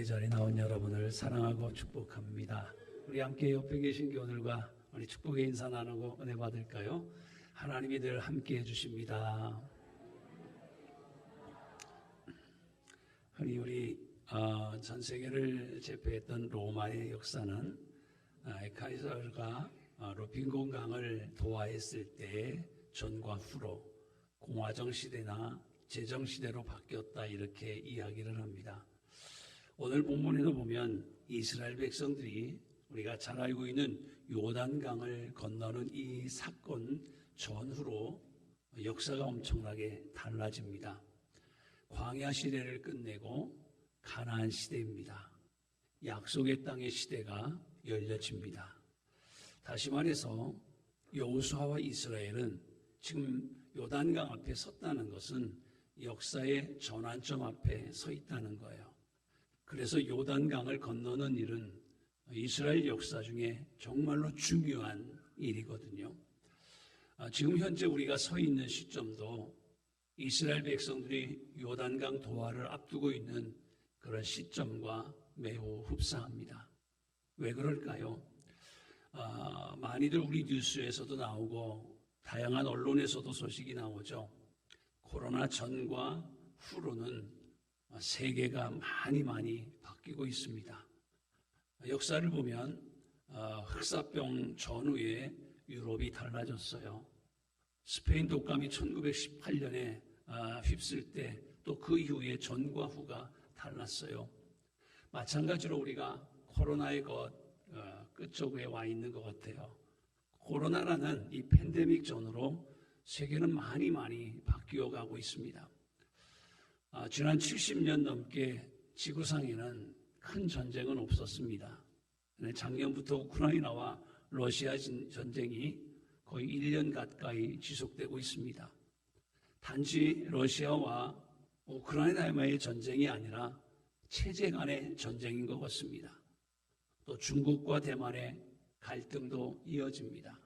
자리에 나온 여러분을 사랑하고 축복합니다. 우리 함께 옆에 계신 교우들과 우리 축복의 인사 나누고 은혜 받을까요? 하나님이 늘 함께 해주십니다. 흔히 우리 전 세계를 제패했던 로마의 역사는 카이사르가 루핀공강을 도하했을 때 전과 후로 공화정 시대나 제정 시대로 바뀌었다, 이렇게 이야기를 합니다. 오늘 본문에도 보면 이스라엘 백성들이 우리가 잘 알고 있는 요단강을 건너는 이 사건 전후로 역사가 엄청나게 달라집니다. 광야 시대를 끝내고 가나안 시대입니다. 약속의 땅의 시대가 열려집니다. 다시 말해서 여호수아와 이스라엘은 지금 요단강 앞에 섰다는 것은 역사의 전환점 앞에 서 있다는 거예요. 그래서 요단강을 건너는 일은 이스라엘 역사 중에 정말로 중요한 일이거든요. 지금 현재 우리가 서 있는 시점도 이스라엘 백성들이 요단강 도하를 앞두고 있는 그런 시점과 매우 흡사합니다. 왜 그럴까요? 많이들 우리 뉴스에서도 나오고 다양한 언론에서도 소식이 나오죠. 코로나 전과 후로는 세계가 많이 바뀌고 있습니다. 역사를 보면 흑사병 전후에 유럽이 달라졌어요. 스페인 독감이 1918년에 휩쓸 때 또 그 이후에 전과 후가 달랐어요. 마찬가지로 우리가 코로나의 끝쪽에 와 있는 것 같아요. 코로나라는 이 팬데믹 전후로 세계는 많이 바뀌어 가고 있습니다. 지난 70년 넘게 지구상에는 큰 전쟁은 없었습니다. 작년부터 우크라이나와 러시아 전쟁이 거의 1년 가까이 지속되고 있습니다. 단지 러시아와 우크라이나의 전쟁이 아니라 체제 간의 전쟁인 것 같습니다. 또 중국과 대만의 갈등도 이어집니다.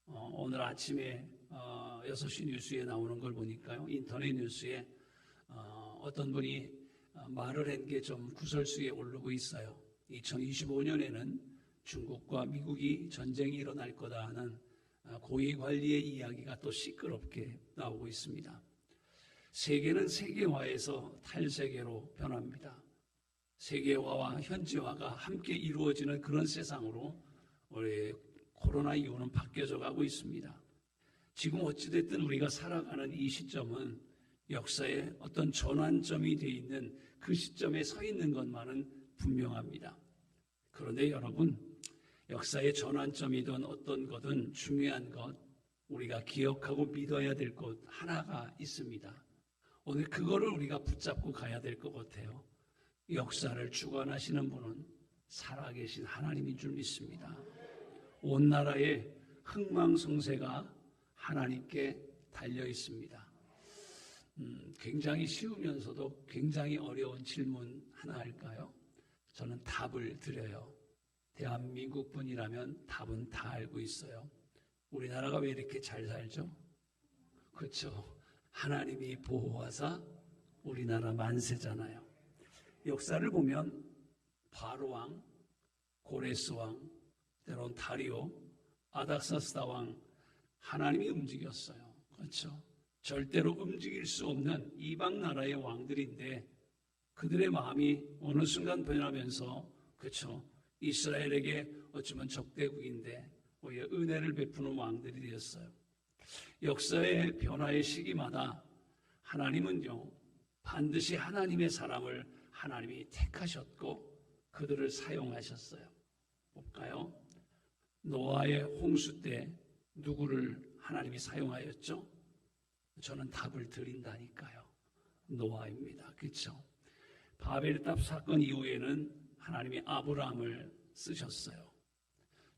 오늘 아침에 6시 뉴스에 나오는 걸 보니까요, 인터넷 뉴스에 어떤 분이 말을 한 게 좀 구설수에 오르고 있어요. 2025년에는 중국과 미국이 전쟁이 일어날 거다 하는 고위 관리의 이야기가 또 시끄럽게 나오고 있습니다. 세계는 세계화에서 탈세계로 변합니다. 세계화와 현지화가 함께 이루어지는 그런 세상으로 우리 코로나 이후는 바뀌어져 가고 있습니다. 지금 어찌됐든 우리가 살아가는 이 시점은 역사의 어떤 전환점이 되어 있는 그 시점에 서 있는 것만은 분명합니다. 그런데 여러분, 역사의 전환점이든 어떤 것은 중요한 것, 우리가 기억하고 믿어야 될 것 하나가 있습니다. 오늘 그거를 우리가 붙잡고 가야 될 것 같아요. 역사를 주관하시는 분은 살아계신 하나님인 줄 믿습니다. 온 나라의 흥망성쇠가 하나님께 달려 있습니다. 굉장히 쉬우면서도 굉장히 어려운 질문 하나 할까요? 저는 답을 드려요. 대한민국 분이라면 답은 다 알고 있어요. 우리나라가 왜 이렇게 잘 살죠? 그렇죠. 하나님이 보호하사 우리나라 만세잖아요. 역사를 보면 바로왕, 고레스왕, 때론 다리오, 아닥사스다왕, 하나님이 움직였어요. 그렇죠. 절대로 움직일 수 없는 이방 나라의 왕들인데 그들의 마음이 어느 순간 변하면서, 그렇죠, 이스라엘에게 어쩌면 적대국인데 오히려 은혜를 베푸는 왕들이 되었어요. 역사의 변화의 시기마다 하나님은요, 반드시 하나님의 사람을 하나님이 택하셨고 그들을 사용하셨어요. 볼까요? 노아의 홍수 때 누구를 하나님이 사용하였죠? 저는 답을 드린다니까요. 노아입니다. 그렇죠? 바벨탑 사건 이후에는 하나님이 아브라함을 쓰셨어요.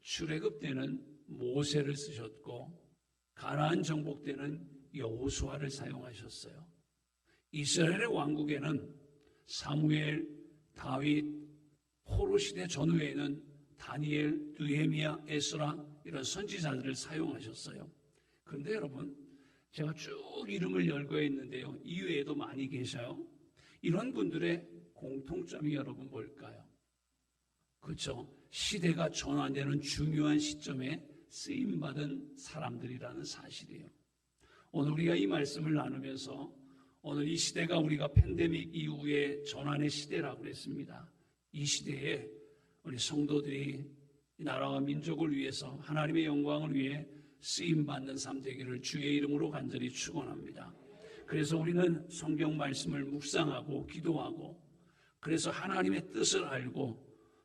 출애굽 때는 모세를 쓰셨고 가나안 정복 때는 여호수아를 사용하셨어요. 이스라엘의 왕국에는 사무엘, 다윗, 포로 시대 전후에는 다니엘, 느헤미야, 에스라 이런 선지자들을 사용하셨어요. 그런데 여러분, 제가 쭉 이름을 열거했는데요, 이외에도 많이 계셔요. 이런 분들의 공통점이 여러분 뭘까요? 그렇죠. 시대가 전환되는 중요한 시점에 쓰임받은 사람들이라는 사실이에요. 오늘 우리가 이 말씀을 나누면서 오늘 이 시대가 우리가 팬데믹 이후의 전환의 시대라고 했습니다. 이 시대에 우리 성도들이 이 나라와 민족을 위해서 하나님의 영광을 위해 쓰임받는 삶 되기를 주의 이름으로 간절히 축원합니다. 그래서 우리는 성경 말씀을 묵상하고 기도하고 그래서 하나님의 뜻을 알고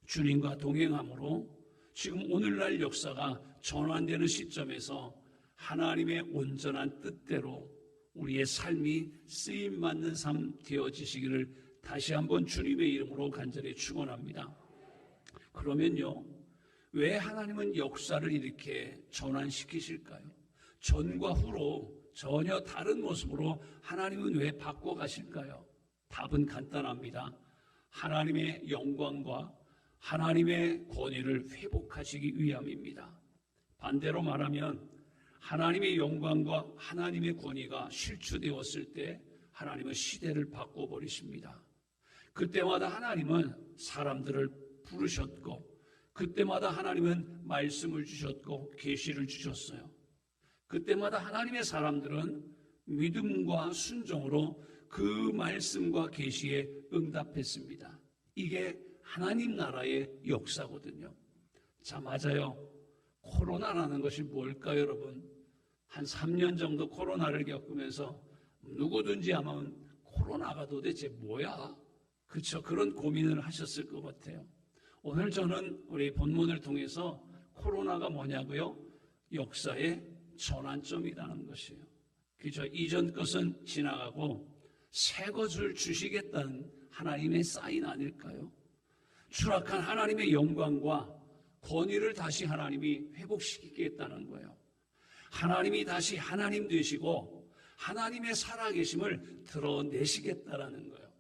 주님과 동행함으로 지금 오늘날 역사가 전환되는 시점에서 하나님의 온전한 뜻대로 우리의 삶이 쓰임받는 삶 되어지시기를 다시 한번 주님의 이름으로 간절히 축원합니다. 그러면요, 왜 하나님은 역사를 이렇게 전환시키실까요? 전과 후로 전혀 다른 모습으로 하나님은 왜 바꿔가실까요? 답은 간단합니다. 하나님의 영광과 하나님의 권위를 회복하시기 위함입니다. 반대로 말하면 하나님의 영광과 하나님의 권위가 실추되었을 때 하나님은 시대를 바꿔버리십니다. 그때마다 하나님은 사람들을 부르셨고 그때마다 하나님은 말씀을 주셨고 계시를 주셨어요. 그때마다 하나님의 사람들은 믿음과 순종으로 그 말씀과 계시에 응답했습니다. 이게 하나님 나라의 역사거든요. 자, 맞아요. 코로나라는 것이 뭘까요, 여러분? 한 3년 정도 코로나를 겪으면서 누구든지 아마 코로나가 도대체 뭐야? 그렇죠? 그런 고민을 하셨을 것 같아요. 오늘 저는 우리 본문을 통해서 코로나가 뭐냐고요? 역사의 전환점이라는 것이에요. 그죠? 이전 것은 지나가고 새 것을 주시겠다는 하나님의 사인 아닐까요? 추락한 하나님의 영광과 권위를 다시 하나님이 회복시키겠다는 거예요. 하나님이 다시 하나님 되시고 하나님의 살아계심을 드러내시겠다라는 거예요.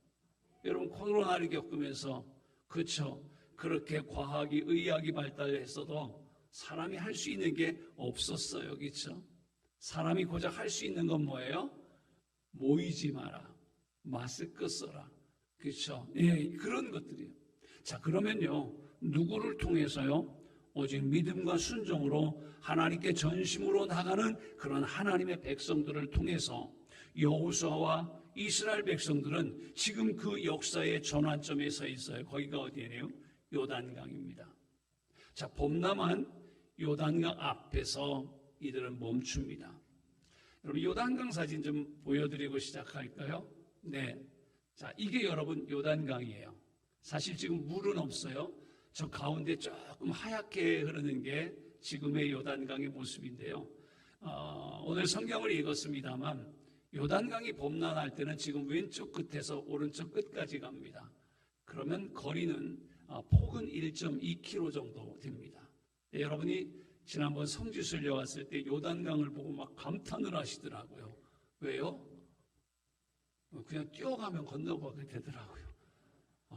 여러분 코로나를 겪으면서 그렇죠? 그렇게 과학이 의학이 발달했어도 사람이 할 수 있는 게 없었어요. 그렇죠? 사람이 고작 할 수 있는 건 뭐예요? 모이지 마라. 마스크 써라. 그렇죠? 예, 그런 것들이에요. 자, 그러면요. 누구를 통해서요? 오직 믿음과 순종으로 하나님께 전심으로 나가는 그런 하나님의 백성들을 통해서 여호수아와 이스라엘 백성들은 지금 그 역사의 전환점에 서 있어요. 거기가 어디예요? 요단강입니다. 자, 범람한 요단강 앞에서 이들은 멈춥니다. 여러분 요단강 사진 좀 보여드리고 시작할까요? 네. 자, 이게 여러분 요단강이에요. 사실 지금 물은 없어요. 저 가운데 조금 하얗게 흐르는 게 지금의 요단강의 모습인데요. 오늘 성경을 읽었습니다만 요단강이 범람할 때는 지금 왼쪽 끝에서 오른쪽 끝까지 갑니다. 그러면 거리는 폭은 1.2km 정도 됩니다. 네, 여러분이 지난번 성지순례 왔을 때 요단강을 보고 막 감탄을 하시더라고요. 왜요? 그냥 뛰어가면 건너가게 되더라고요.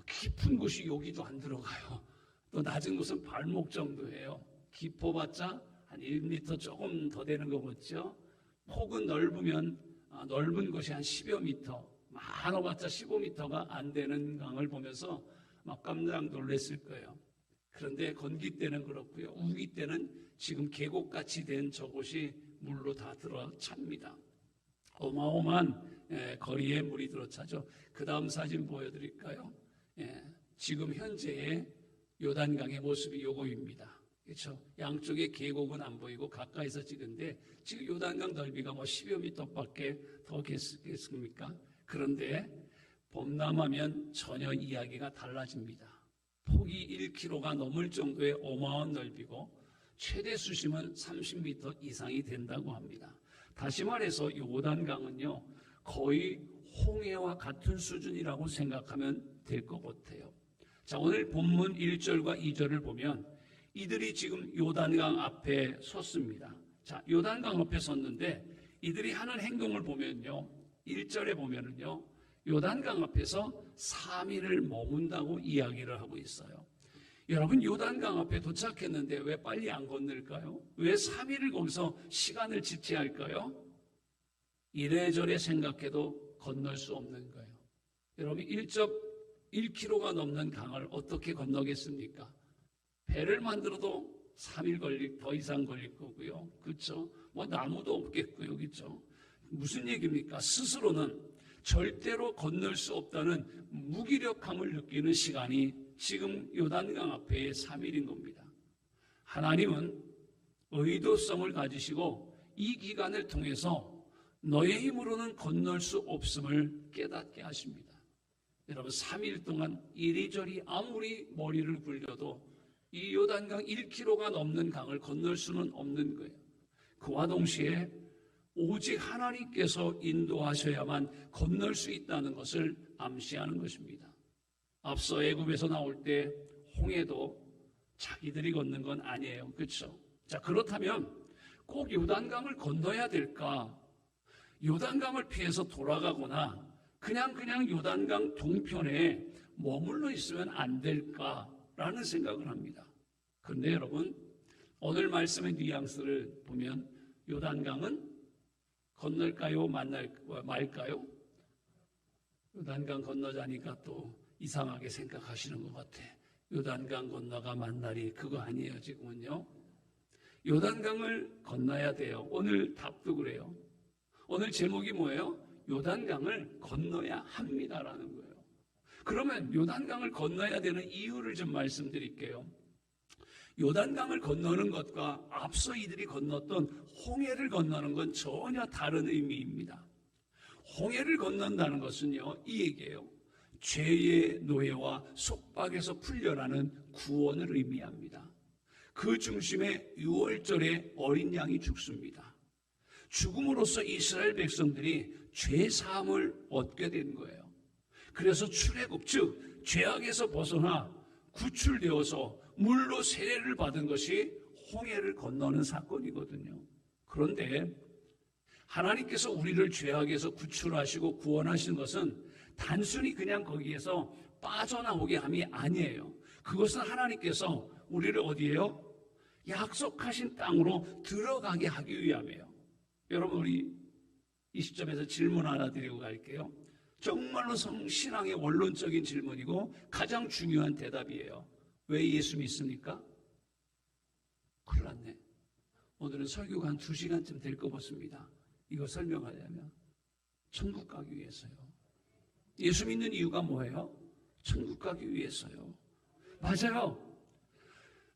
깊은 곳이 여기도 안 들어가요. 또 낮은 곳은 발목 정도예요. 깊어봤자 한 1m 조금 더 되는 거겠죠. 폭은 넓은 곳이 한 10여 미터, 많아봤자 15m가 안 되는 강을 보면서 막 깜짝 놀랐을 거예요. 그런데 건기 때는 그렇고요. 우기 때는 지금 계곡같이 된 저곳이 물로 다 들어찹니다. 어마어마한 거리에 물이 들어차죠. 그 다음 사진 보여드릴까요? 지금 현재의 요단강의 모습이 요거입니다. 그렇죠? 양쪽에 계곡은 안 보이고 가까이서 찍은데 지금 요단강 넓이가 10여 미터밖에 더 겠습니까? 그런데 범람하면 전혀 이야기가 달라집니다. 폭이 1km가 넘을 정도의 어마어마한 넓이고 최대 수심은 30m 이상이 된다고 합니다. 다시 말해서 요단강은요 거의 홍해와 같은 수준이라고 생각하면 될 것 같아요. 자, 오늘 본문 1절과 2절을 보면 이들이 지금 요단강 앞에 섰습니다. 자, 요단강 앞에 섰는데 이들이 하는 행동을 보면요 1절에 보면은요 요단강 앞에서 3일을 머문다고 이야기를 하고 있어요. 여러분 요단강 앞에 도착했는데 왜 빨리 안 건널까요? 왜 3일을 거기서 시간을 지체할까요? 이래저래 생각해도 건널 수 없는 거예요. 여러분 1절 1km가 넘는 강을 어떻게 건너겠습니까? 배를 만들어도 3일 더 이상 걸릴 거고요. 그렇죠? 뭐 나무도 없겠고요. 그렇죠? 무슨 얘기입니까? 스스로는 절대로 건널 수 없다는 무기력함을 느끼는 시간이 지금 요단강 앞에 3일인 겁니다. 하나님은 의도성을 가지시고 이 기간을 통해서 너의 힘으로는 건널 수 없음을 깨닫게 하십니다. 여러분, 3일 동안 이리저리 아무리 머리를 굴려도 이 요단강 1km가 넘는 강을 건널 수는 없는 거예요. 그와 동시에 오직 하나님께서 인도하셔야만 건널 수 있다는 것을 암시하는 것입니다. 앞서 애굽에서 나올 때 홍해도 자기들이 건넌 건 아니에요. 그렇죠? 자, 그렇다면 꼭 요단강을 건너야 될까? 요단강을 피해서 돌아가거나 그냥 요단강 동편에 머물러 있으면 안 될까라는 생각을 합니다. 그런데 여러분, 오늘 말씀의 뉘앙스를 보면 요단강은 건널까요? 말까요? 요단강 건너자니까 또 이상하게 생각하시는 것 같아. 요단강 건너가 만나리, 그거 아니에요 지금은요. 요단강을 건너야 돼요. 오늘 답도 그래요. 오늘 제목이 뭐예요? 요단강을 건너야 합니다라는 거예요. 그러면 요단강을 건너야 되는 이유를 좀 말씀드릴게요. 요단강을 건너는 것과 앞서 이들이 건넜던 홍해를 건너는 건 전혀 다른 의미입니다. 홍해를 건넌다는 것은요, 이 얘기예요. 죄의 노예와 속박에서 풀려나는 구원을 의미합니다. 그 중심에 6월절에 어린 양이 죽습니다. 죽음으로써 이스라엘 백성들이 죄 사함을 얻게 된 거예요. 그래서 출애굽, 즉 죄악에서 벗어나 구출되어서 물로 세례를 받은 것이 홍해를 건너는 사건이거든요. 그런데 하나님께서 우리를 죄악에서 구출하시고 구원하신 것은 단순히 그냥 거기에서 빠져나오게 함이 아니에요. 그것은 하나님께서 우리를 어디에요? 약속하신 땅으로 들어가게 하기 위함이에요. 여러분, 우리 이 시점에서 질문 하나 드리고 갈게요. 정말로 신앙의 원론적인 질문이고 가장 중요한 대답이에요. 왜 예수 믿습니까? 큰일 났네. 오늘은 설교가 한 2시간쯤 될 것 같습니다. 이거 설명하려면 천국 가기 위해서요. 예수 믿는 이유가 뭐예요? 천국 가기 위해서요. 맞아요.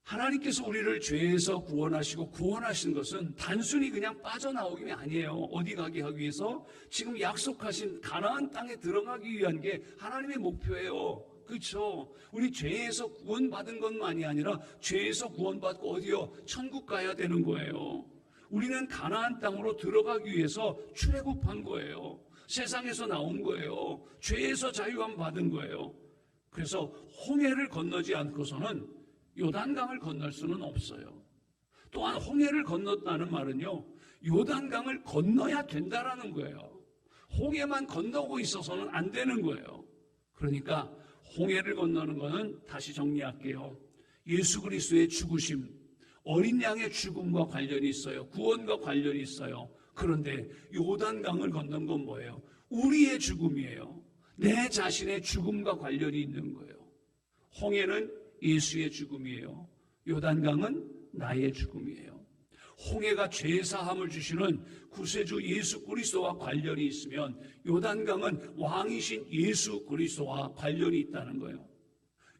하나님께서 우리를 죄에서 구원하시고 구원하신 것은 단순히 그냥 빠져나오기 아니에요. 어디 가게 하기 위해서? 지금 약속하신 가나안 땅에 들어가기 위한 게 하나님의 목표예요. 그렇죠? 우리 죄에서 구원받은 것만이 아니라 죄에서 구원받고 어디요? 천국 가야 되는 거예요. 우리는 가나안 땅으로 들어가기 위해서 출애굽한 거예요. 세상에서 나온 거예요. 죄에서 자유함 받은 거예요. 그래서 홍해를 건너지 않고서는 요단강을 건널 수는 없어요. 또한 홍해를 건넜다는 말은요, 요단강을 건너야 된다라는 거예요. 홍해만 건너고 있어서는 안 되는 거예요. 그러니까 홍해를 건너는 것은, 다시 정리할게요, 예수 그리스도의 죽으심, 어린 양의 죽음과 관련이 있어요. 구원과 관련이 있어요. 그런데 요단강을 건넌 건 뭐예요? 우리의 죽음이에요. 내 자신의 죽음과 관련이 있는 거예요. 홍해는 예수의 죽음이에요. 요단강은 나의 죽음이에요. 홍해가 죄사함을 주시는 구세주 예수 그리스도와 관련이 있으면 요단강은 왕이신 예수 그리스도와 관련이 있다는 거예요.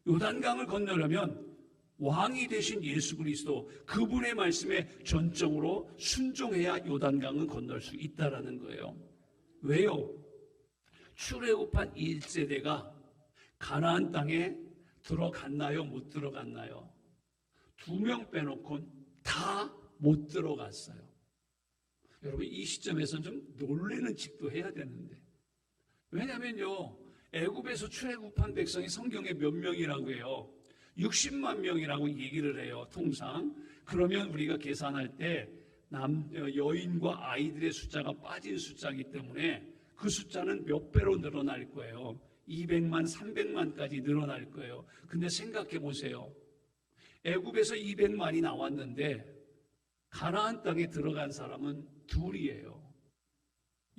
요단강을 건너려면 왕이 되신 예수 그리스도, 그분의 말씀에 전적으로 순종해야 요단강은 건널 수 있다는 거예요. 왜요? 출애굽한 1세대가 가나안 땅에 들어갔나요? 못 들어갔나요? 2명 빼놓고는 다 못 들어갔어요. 여러분, 이 시점에서는 좀 놀라는 칙도 해야 되는데, 왜냐면요, 애굽에서 출애굽한 백성이 성경에 몇 명이라고 해요? 60만 명이라고 얘기를 해요, 통상. 그러면 우리가 계산할 때 여인과 아이들의 숫자가 빠진 숫자이기 때문에 그 숫자는 몇 배로 늘어날 거예요. 200만, 300만까지 늘어날 거예요. 근데 생각해 보세요. 애굽에서 200만이 나왔는데 가나안 땅에 들어간 사람은 둘이에요.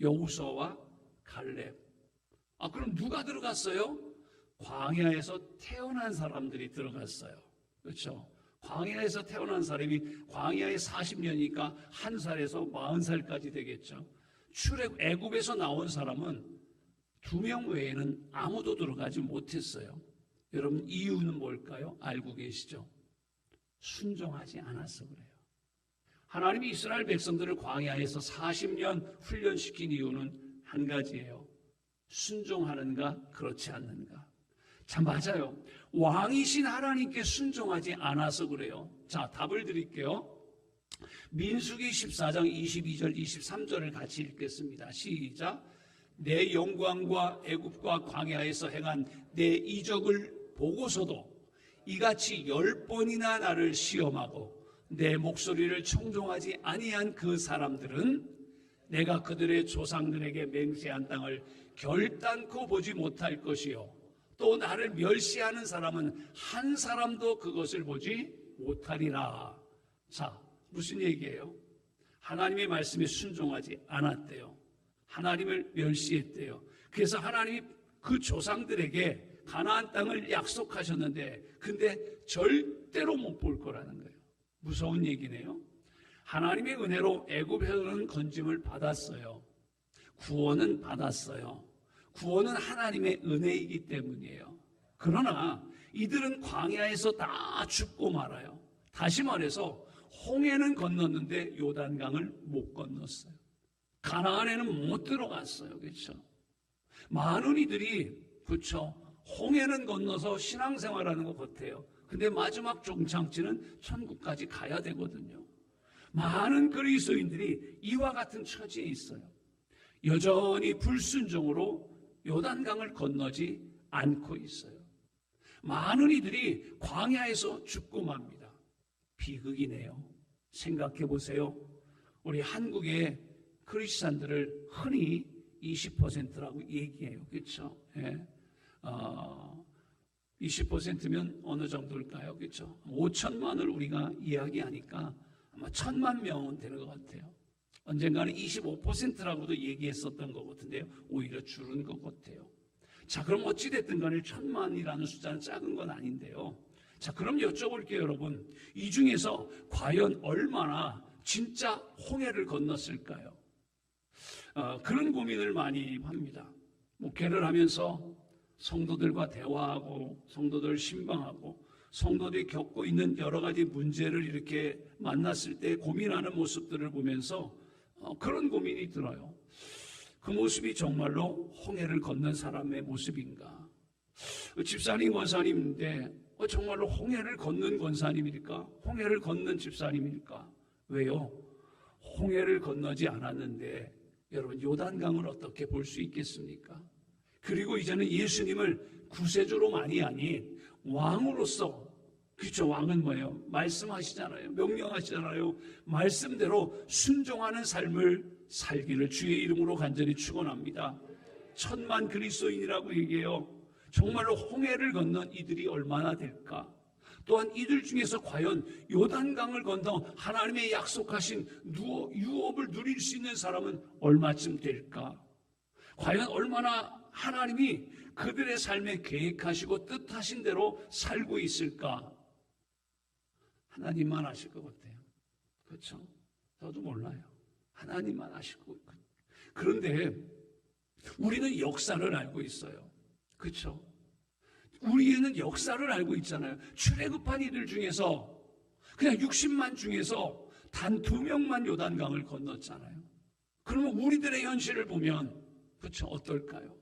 여호수아와 갈렙. 그럼 누가 들어갔어요? 광야에서 태어난 사람들이 들어갔어요. 그렇죠? 광야에서 태어난 사람이 광야에 40년이니까 1살에서 40살까지 되겠죠. 애굽에서 나온 사람은 2명 외에는 아무도 들어가지 못했어요. 여러분, 이유는 뭘까요? 알고 계시죠? 순종하지 않아서 그래요. 하나님이 이스라엘 백성들을 광야에서 40년 훈련시킨 이유는 한 가지예요. 순종하는가 그렇지 않는가. 참 맞아요. 왕이신 하나님께 순종하지 않아서 그래요. 자, 답을 드릴게요. 민수기 14장 22절 23절을 같이 읽겠습니다. 시작. 내 영광과 애굽과 광야에서 행한 내 이적을 보고서도 이같이 10번이나 나를 시험하고 내 목소리를 청종하지 아니한 그 사람들은 내가 그들의 조상들에게 맹세한 땅을 결단코 보지 못할 것이요 또 나를 멸시하는 사람은 한 사람도 그것을 보지 못하리라. 자, 무슨 얘기예요? 하나님의 말씀에 순종하지 않았대요. 하나님을 멸시했대요. 그래서 하나님이 그 조상들에게 가나안 땅을 약속하셨는데 근데 절대로 못 볼 거라는 거예요. 무서운 얘기네요. 하나님의 은혜로 애굽에서는 건짐을 받았어요. 구원은 받았어요. 구원은 하나님의 은혜이기 때문이에요. 그러나 이들은 광야에서 다 죽고 말아요. 다시 말해서 홍해는 건넜는데 요단강을 못 건넜어요. 가나안에는 못 들어갔어요. 그렇죠? 많은 이들이 그렇죠. 홍해는 건너서 신앙생활하는 것 같아요. 근데 마지막 종착지는 천국까지 가야 되거든요. 많은 그리스도인들이 이와 같은 처지에 있어요. 여전히 불순종으로 요단강을 건너지 않고 있어요. 많은 이들이 광야에서 죽고 맙니다. 비극이네요. 생각해 보세요. 우리 한국의 크리스찬들을 흔히 20%라고 얘기해요. 그렇죠? 예. 20%면 어느 정도일까요? 그렇죠? 5천만을 우리가 이야기하니까 아마 1,000만 명은 되는 것 같아요. 언젠가는 25%라고도 얘기했었던 것 같은데요. 오히려 줄은 것 같아요. 자, 그럼 어찌됐든 간에 1,000만이라는 숫자는 작은 건 아닌데요. 자, 그럼 여쭤볼게요, 여러분. 이 중에서 과연 얼마나 진짜 홍해를 건넜을까요? 그런 고민을 많이 합니다. 목회를 하면서 성도들과 대화하고 성도들을 신방하고 성도들이 겪고 있는 여러 가지 문제를 이렇게 만났을 때 고민하는 모습들을 보면서 그런 고민이 들어요. 그 모습이 정말로 홍해를 건넌 사람의 모습인가? 집사님, 권사님인데 정말로 홍해를 건넌 권사님일까? 홍해를 건넌 집사님일까? 왜요? 홍해를 건너지 않았는데 여러분 요단강을 어떻게 볼 수 있겠습니까? 그리고 이제는 예수님을 구세주로만이 아닌 왕으로서, 그렇죠? 왕은 뭐예요? 말씀하시잖아요. 명령하시잖아요. 말씀대로 순종하는 삶을 살기를 주의 이름으로 간절히 축원합니다. 1,000만 그리스도인이라고 얘기해요. 정말로 홍해를 건넌 이들이 얼마나 될까? 또한 이들 중에서 과연 요단강을 건너 하나님의 약속하신 유업을 누릴 수 있는 사람은 얼마쯤 될까? 과연 얼마나 하나님이 그들의 삶에 계획하시고 뜻하신 대로 살고 있을까? 하나님만 아실 것 같아요. 그렇죠? 저도 몰라요. 하나님만 아실 것 같아요. 그런데 우리는 역사를 알고 있어요. 그렇죠? 우리는 역사를 알고 있잖아요. 출애굽한 이들 중에서 그냥 60만 중에서 단 2명만 요단강을 건넜잖아요. 그러면 우리들의 현실을 보면 그렇죠? 어떨까요?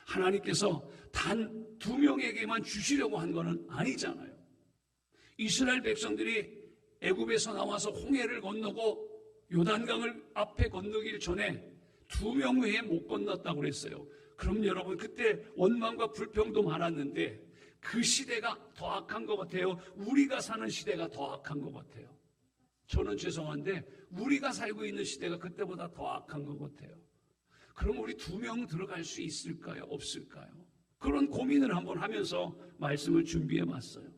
하나님께서 단 2명에게만 주시려고 한 것은 아니잖아요. 이스라엘 백성들이 애굽에서 나와서 홍해를 건너고 요단강을 앞에 건너기 전에 2명 외에 못 건넜다고 그랬어요. 그럼 여러분 그때 원망과 불평도 많았는데 그 시대가 더 악한 것 같아요? 우리가 사는 시대가 더 악한 것 같아요? 저는 죄송한데 우리가 살고 있는 시대가 그때보다 더 악한 것 같아요. 그럼 우리 2명 들어갈 수 있을까요? 없을까요? 그런 고민을 한번 하면서 말씀을 준비해 봤어요.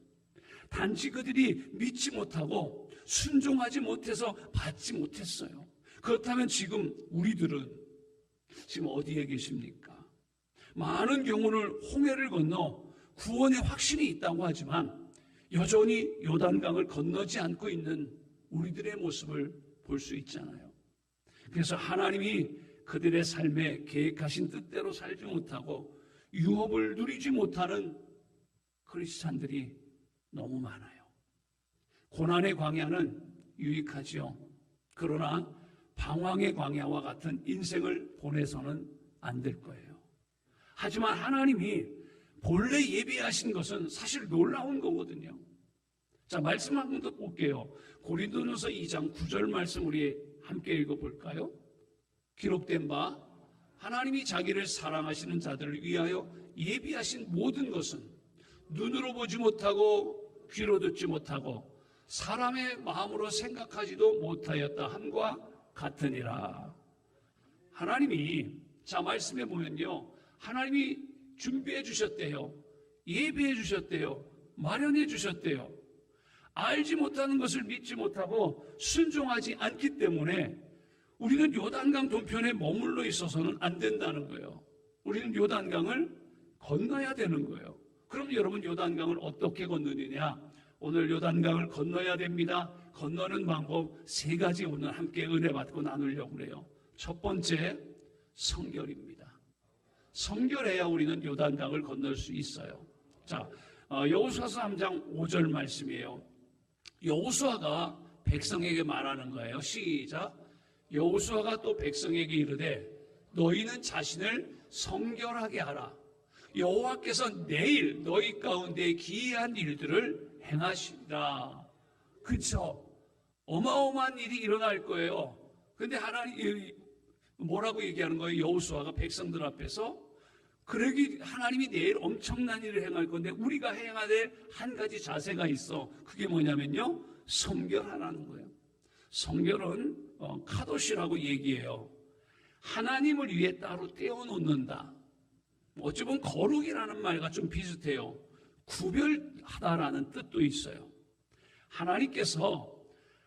단지 그들이 믿지 못하고 순종하지 못해서 받지 못했어요. 그렇다면 지금 우리들은 지금 어디에 계십니까? 많은 경우는 홍해를 건너 구원의 확신이 있다고 하지만 여전히 요단강을 건너지 않고 있는 우리들의 모습을 볼 수 있잖아요. 그래서 하나님이 그들의 삶에 계획하신 뜻대로 살지 못하고 유업을 누리지 못하는 크리스찬들이 너무 많아요. 고난의 광야는 유익하지요. 그러나 방황의 광야와 같은 인생을 보내서는 안 될 거예요. 하지만 하나님이 본래 예비하신 것은 사실 놀라운 거거든요. 자, 말씀 한 번 더 볼게요. 고린도전서 2장 9절 말씀 우리 함께 읽어볼까요? 기록된 바 하나님이 자기를 사랑하시는 자들을 위하여 예비하신 모든 것은 눈으로 보지 못하고 귀로 듣지 못하고 사람의 마음으로 생각하지도 못하였다 함과 같으니라. 하나님이, 자, 말씀해 보면요, 하나님이 준비해 주셨대요. 예비해 주셨대요. 마련해 주셨대요. 알지 못하는 것을 믿지 못하고 순종하지 않기 때문에 우리는 요단강 동편에 머물러 있어서는 안 된다는 거예요. 우리는 요단강을 건너야 되는 거예요. 그럼 여러분, 요단강을 어떻게 건너느냐? 오늘 요단강을 건너야 됩니다. 건너는 방법 3가지 오늘 함께 은혜 받고 나누려고 그래요. 첫 번째, 성결입니다. 성결해야 우리는 요단강을 건널 수 있어요. 자, 여호수아서 3장 5절 말씀이에요. 여호수아가 백성에게 말하는 거예요. 시작. 여호수아가 또 백성에게 이르되 너희는 자신을 성결하게 하라. 여호와께서 내일 너희 가운데 기이한 일들을 행하시리라. 그렇죠? 어마어마한 일이 일어날 거예요. 근데 하나님 뭐라고 얘기하는 거예요? 여호수아가 백성들 앞에서 그러기 하나님이 내일 엄청난 일을 행할 건데 우리가 행해야 될 한 가지 자세가 있어. 그게 뭐냐면요, 성결하라는 거예요. 성결은 카도시라고 얘기해요. 하나님을 위해 따로 떼어놓는다. 어찌 보면 거룩이라는 말과 좀 비슷해요. 구별하다라는 뜻도 있어요. 하나님께서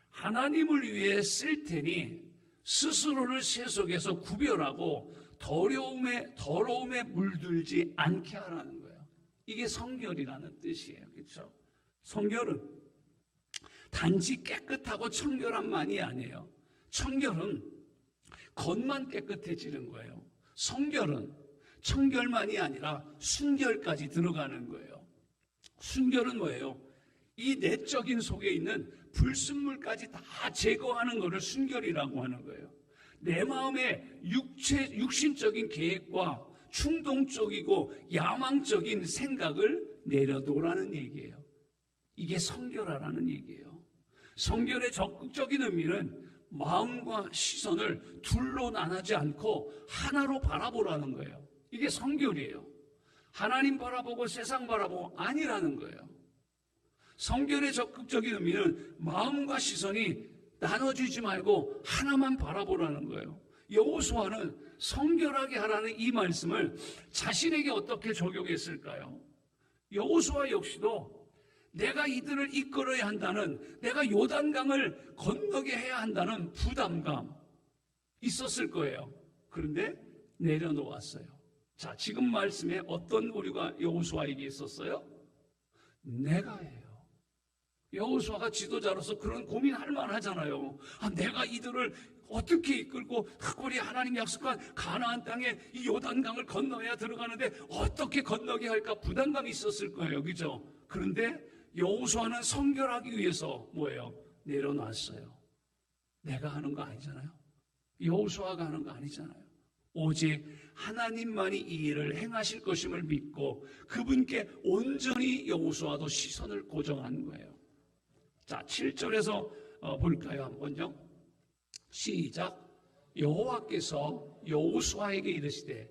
하나님을 위해 쓸 테니 스스로를 세속에서 구별하고 더러움에 물들지 않게 하라는 거예요. 이게 성결이라는 뜻이에요. 그렇죠? 성결은 단지 깨끗하고 청결함만이 아니에요. 청결은 겉만 깨끗해지는 거예요. 성결은 청결만이 아니라 순결까지 들어가는 거예요. 순결은 뭐예요? 이 내적인 속에 있는 불순물까지 다 제거하는 것을 순결이라고 하는 거예요. 내 마음의 육신적인 계획과 충동적이고 야망적인 생각을 내려놓으라는 얘기예요. 이게 성결하라는 얘기예요. 성결의 적극적인 의미는 마음과 시선을 둘로 나누지 않고 하나로 바라보라는 거예요. 이게 성결이에요. 하나님 바라보고 세상 바라보고 아니라는 거예요. 성결의 적극적인 의미는 마음과 시선이 나눠지지 말고 하나만 바라보라는 거예요. 여호수아는 성결하게 하라는 이 말씀을 자신에게 어떻게 적용했을까요? 여호수아 역시도 내가 이들을 이끌어야 한다는, 내가 요단강을 건너게 해야 한다는 부담감 있었을 거예요. 그런데 내려놓았어요. 자, 지금 말씀에 어떤 우리가 여호수아에게 있었어요? 내가 해요. 여호수아가 지도자로서 그런 고민할 만하잖아요. 내가 이들을 어떻게 이끌고 특별히 하나님 약속한 가나안 땅에 이 요단강을 건너야 들어가는데 어떻게 건너게 할까 부담감이 있었을 거예요. 그죠? 그런데 여호수아는 성결하기 위해서 뭐예요? 내려놨어요. 내가 하는 거 아니잖아요. 여호수아가 하는 거 아니잖아요. 오직 하나님만이 이 일을 행하실 것임을 믿고 그분께 온전히 여호수아도 시선을 고정한 거예요. 자, 7절에서 볼까요? 한번요. 시작. 여호와께서 여호수아에게 이르시되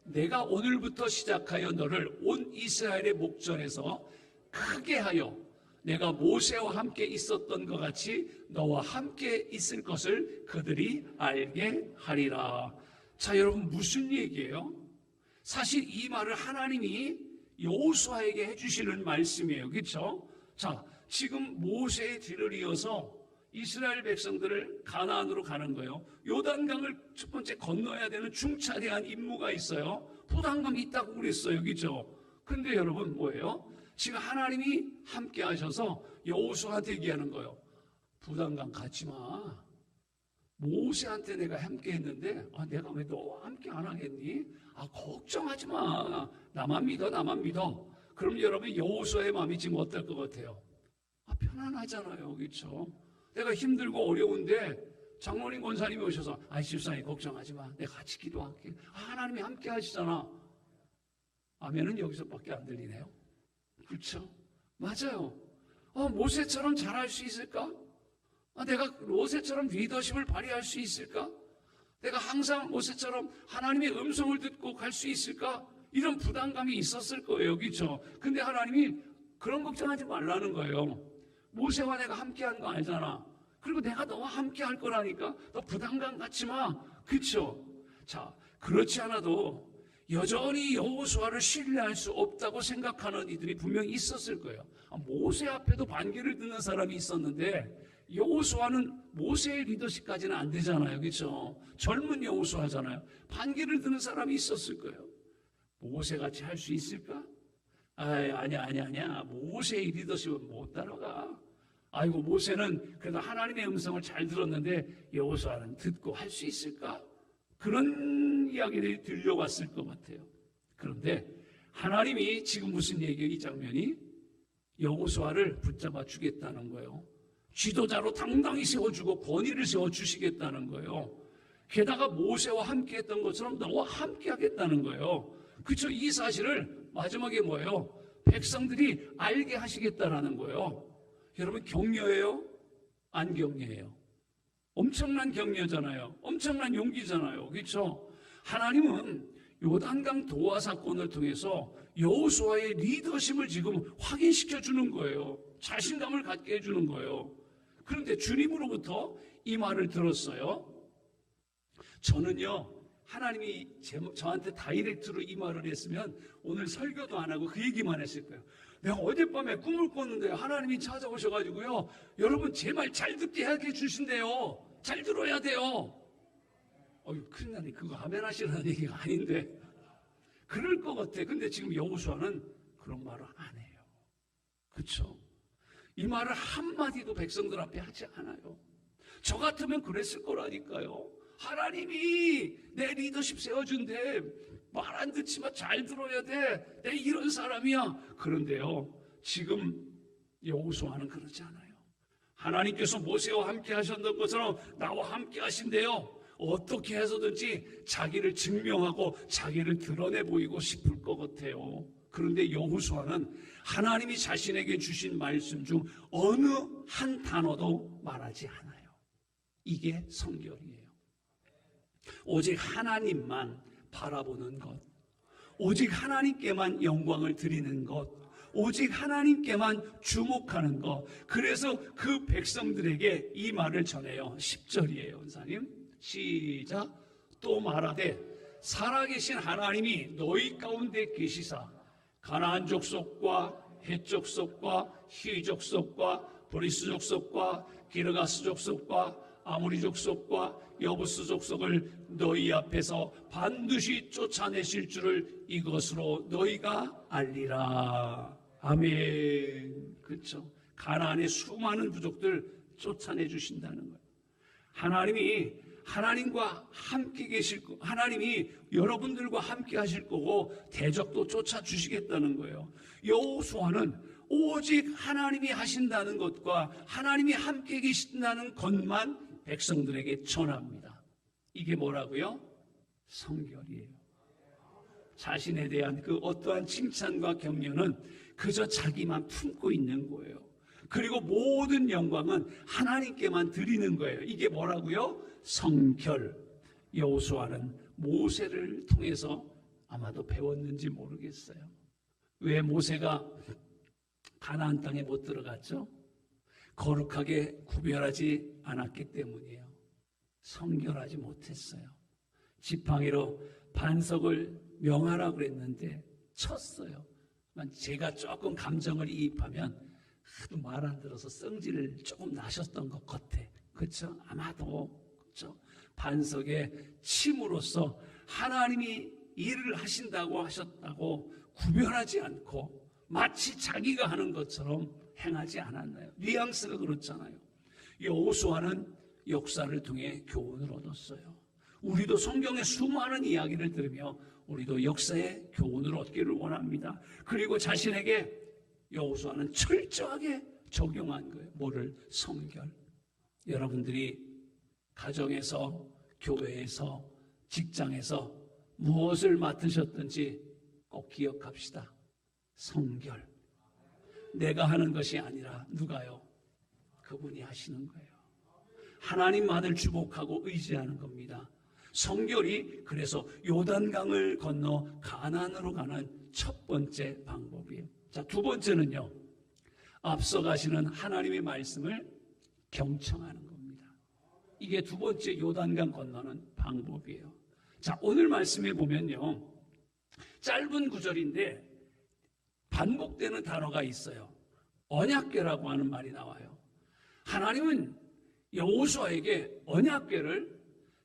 내가 오늘부터 시작하여 너를 온 이스라엘의 목전에서 크게 하여 내가 모세와 함께 있었던 것 같이 너와 함께 있을 것을 그들이 알게 하리라. 자, 여러분, 무슨 얘기예요? 사실 이 말을 하나님이 여호수아에게 해주시는 말씀이에요. 그렇죠? 자, 지금 모세의 뒤를 이어서 이스라엘 백성들을 가나안으로 가는 거예요. 요단강을 첫 번째 건너야 되는 중차대한 임무가 있어요. 부담감이 있다고 그랬어요. 그죠? 근데 여러분 뭐예요? 지금 하나님이 함께 하셔서 여호수아한테 얘기하는 거예요. 부담감 갖지 마. 모세한테 내가 함께 했는데 내가 왜 너와 함께 안 하겠니? 걱정하지 마. 나만 믿어, 나만 믿어. 그럼 여러분 여호수아의 마음이 지금 어떨 것 같아요? 편안하잖아요. 그렇죠? 내가 힘들고 어려운데 장로님 권사님이 오셔서 집사님 걱정하지 마. 내가 같이 기도할게. 하나님이 함께 하시잖아. 아멘은 여기서밖에 안 들리네요. 그렇죠? 맞아요. 모세처럼 잘할 수 있을까? 내가 모세처럼 리더십을 발휘할 수 있을까? 내가 항상 모세처럼 하나님의 음성을 듣고 갈 수 있을까? 이런 부담감이 있었을 거예요. 그렇죠? 근데 하나님이 그런 걱정하지 말라는 거예요. 모세와 내가 함께한 거 알잖아. 그리고 내가 너와 함께할 거라니까 너 부담감 갖지 마. 그렇죠? 자, 그렇지 않아도 여전히 여호수아를 신뢰할 수 없다고 생각하는 이들이 분명히 있었을 거예요. 모세 앞에도 반기를 듣는 사람이 있었는데 여호수아는 모세의 리더십까지는 안 되잖아요. 그렇죠? 젊은 여호수아잖아요. 반기를 드는 사람이 있었을 거예요. 모세같이 할 수 있을까? 아니야. 모세의 리더십은 못 따라가. 아이고, 모세는 그래도 하나님의 음성을 잘 들었는데 여호수아는 듣고 할 수 있을까? 그런 이야기들이 들려왔을 것 같아요. 그런데 하나님이 지금 무슨 얘기예요? 이 장면이 여호수아를 붙잡아 주겠다는 거예요. 지도자로 당당히 세워주고 권위를 세워주시겠다는 거예요. 게다가 모세와 함께했던 것처럼 너와 함께하겠다는 거예요. 그렇죠? 이 사실을 마지막에 뭐예요? 백성들이 알게 하시겠다라는 거예요. 여러분 격려예요? 안 격려예요? 엄청난 격려잖아요. 엄청난 용기잖아요. 그렇죠? 하나님은 요단강 도하 사건을 통해서 여호수아의 리더십을 지금 확인시켜 주는 거예요. 자신감을 갖게 해주는 거예요. 그런데 주님으로부터 이 말을 들었어요. 저는요, 하나님이 저한테 다이렉트로 이 말을 했으면 오늘 설교도 안 하고 그 얘기만 했을 거예요. 내가 어젯밤에 꿈을 꿨는데 하나님이 찾아오셔가지고요, 여러분 제 말 잘 듣게 하게 해주신대요. 잘 들어야 돼요. 큰일 나네. 그거 아멘 하시라는 얘기가 아닌데. 그럴 것 같아. 근데 지금 여호수아는 그런 말을 안 해요. 그렇죠? 이 말을 한마디도 백성들 앞에 하지 않아요. 저 같으면 그랬을 거라니까요. 하나님이 내 리더십 세워준대. 말 안 듣지만 잘 들어야 돼. 내 이런 사람이야. 그런데요, 지금 여호수아는 그러지 않아요. 하나님께서 모세와 함께 하셨던 것처럼 나와 함께 하신대요. 어떻게 해서든지 자기를 증명하고 자기를 드러내 보이고 싶을 것 같아요. 그런데 여호수아는 하나님이 자신에게 주신 말씀 중 어느 한 단어도 말하지 않아요. 이게 성결이에요. 오직 하나님만 바라보는 것, 오직 하나님께만 영광을 드리는 것, 오직 하나님께만 주목하는 것. 그래서 그 백성들에게 이 말을 전해요. 10절이에요. 원사님 시작. 또 말하되 살아계신 하나님이 너희 가운데 계시사 가나안 족속과 헷 족속과 히 족속과 브리스 족속과 기르가스 족속과 아모리 족속과 여부스 족속을 너희 앞에서 반드시 쫓아내실 줄을 이것으로 너희가 알리라. 아멘. 그렇죠? 가나안의 수많은 부족들 쫓아내 주신다는 거예요. 하나님이 하나님과 함께 계실 거, 하나님이 여러분들과 함께 하실 거고 대적도 쫓아 주시겠다는 거예요. 여호수아는 오직 하나님이 하신다는 것과 하나님이 함께 계신다는 것만 백성들에게 전합니다. 이게 뭐라고요? 성결이에요. 자신에 대한 그 어떠한 칭찬과 격려는 그저 자기만 품고 있는 거예요. 그리고 모든 영광은 하나님께만 드리는 거예요. 이게 뭐라고요? 성결. 여호수아는 모세를 통해서 아마도 배웠는지 모르겠어요. 왜 모세가 가나안 땅에 못 들어갔죠? 거룩하게 구별하지 않았기 때문이에요. 성결하지 못했어요. 지팡이로 반석을 명하라고 그랬는데 쳤어요. 제가 조금 감정을 이입하면 하도 말 안 들어서 성질을 조금 나셨던 것 같아. 그렇죠? 아마도 그렇죠? 반석에 침으로써 하나님이 일을 하신다고 하셨다고 구별하지 않고 마치 자기가 하는 것처럼 행하지 않았나요? 뉘앙스가 그렇잖아요. 여호수아는 역사를 통해 교훈을 얻었어요. 우리도 성경의 수많은 이야기를 들으며 우리도 역사의 교훈을 얻기를 원합니다. 그리고 자신에게 여호수아는 철저하게 적용한 거예요. 뭐를? 성결. 여러분들이 가정에서, 교회에서, 직장에서 무엇을 맡으셨든지 꼭 기억합시다. 성결. 내가 하는 것이 아니라 누가요? 그분이 하시는 거예요. 하나님만을 주목하고 의지하는 겁니다. 성결이 그래서 요단강을 건너 가나안으로 가는 첫 번째 방법이에요. 자, 두 번째는요. 앞서가시는 하나님의 말씀을 경청하는 겁니다. 이게 두 번째 요단강 건너는 방법이에요. 자, 오늘 말씀에 보면요. 짧은 구절인데 반복되는 단어가 있어요. 언약궤라고 하는 말이 나와요. 하나님은 여호수아에게 언약궤를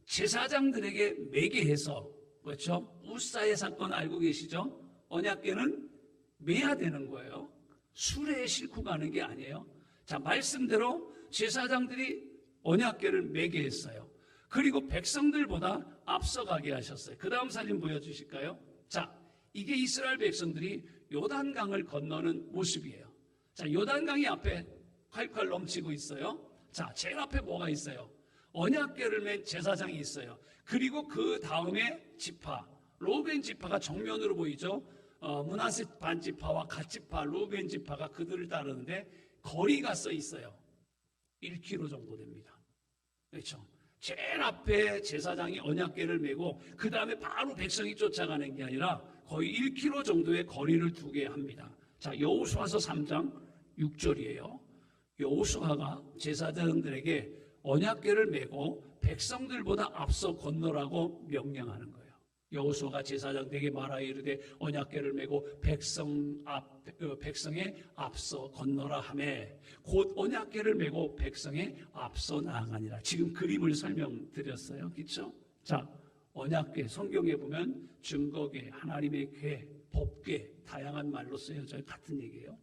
제사장들에게 매게 해서, 그렇죠? 우사의 사건 알고 계시죠? 언약궤는 매야 되는 거예요. 수레에 싣고 가는 게 아니에요. 자, 말씀대로 제사장들이 언약궤를 매게 했어요. 그리고 백성들보다 앞서가게 하셨어요. 그 다음 사진 보여주실까요? 자, 이게 이스라엘 백성들이 요단강을 건너는 모습이에요. 자, 요단강이 앞에 콸콸 넘치고 있어요. 자, 제일 앞에 뭐가 있어요? 언약궤를 맨 제사장이 있어요. 그리고 그 다음에 지파, 로벤 지파가 정면으로 보이죠? 므낫세 반지파와 갓지파, 로벤 지파가 그들을 따르는데 거리가 써 있어요. 1km 정도 됩니다. 그렇죠? 제일 앞에 제사장이 언약궤를 메고 그 다음에 바로 백성이 쫓아가는 게 아니라 거의 1km 정도의 거리를 두게 합니다. 자, 여호수아서 3장 6절이에요. 여호수아가 제사장들에게 언약궤를 메고 백성들보다 앞서 건너라고 명령하는 거예요. 여호수아가 제사장들에게 말하여 이르되 언약궤를 메고 백성의 앞서 건너라 하매 곧 언약궤를 메고 백성의 앞서 나아가니라. 지금 그림을 설명드렸어요. 그렇죠? 자, 언약궤 성경에 보면 증거궤, 하나님의 궤, 법궤 다양한 말로 쓰여져 같은 얘기예요.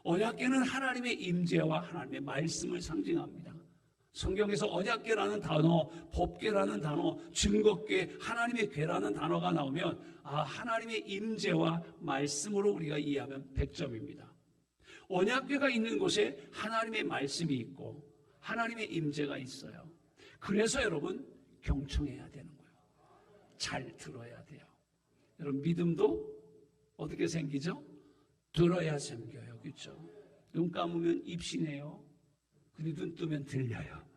언약궤는 하나님의 임재와 하나님의 말씀을 상징합니다. 성경에서 언약궤라는 단어, 법궤라는 단어, 증거궤, 하나님의 궤라는 단어가 나오면 하나님의 임재와 말씀으로 우리가 이해하면 100점입니다. 언약궤가 있는 곳에 하나님의 말씀이 있고 하나님의 임재가 있어요. 그래서 여러분 경청해야 되는 거예요. 잘 들어야 돼요. 여러분 믿음도 어떻게 생기죠? 들어야 생겨요. 그렇죠? 눈 감으면 입시네요. 근데 눈 뜨면 들려요.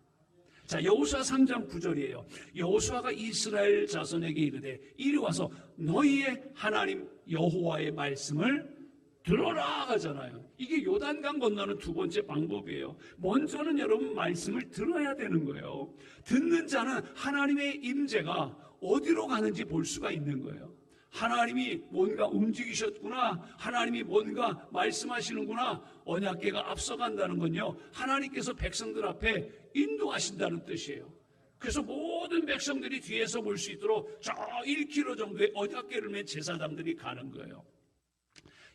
자, 여호수아 3장 9절이에요. 여호수아가 이스라엘 자손에게 이르되 이리 와서 너희의 하나님 여호와의 말씀을 들어라 하잖아요. 이게 요단강 건너는 두 번째 방법이에요. 먼저는 여러분 말씀을 들어야 되는 거예요. 듣는 자는 하나님의 임재가 어디로 가는지 볼 수가 있는 거예요. 하나님이 뭔가 움직이셨구나, 하나님이 뭔가 말씀하시는구나. 언약궤가 앞서간다는 건요, 하나님께서 백성들 앞에 인도하신다는 뜻이에요. 그래서 모든 백성들이 뒤에서 볼 수 있도록 저 1km 정도의 언약궤를 맨 제사장들이 가는 거예요.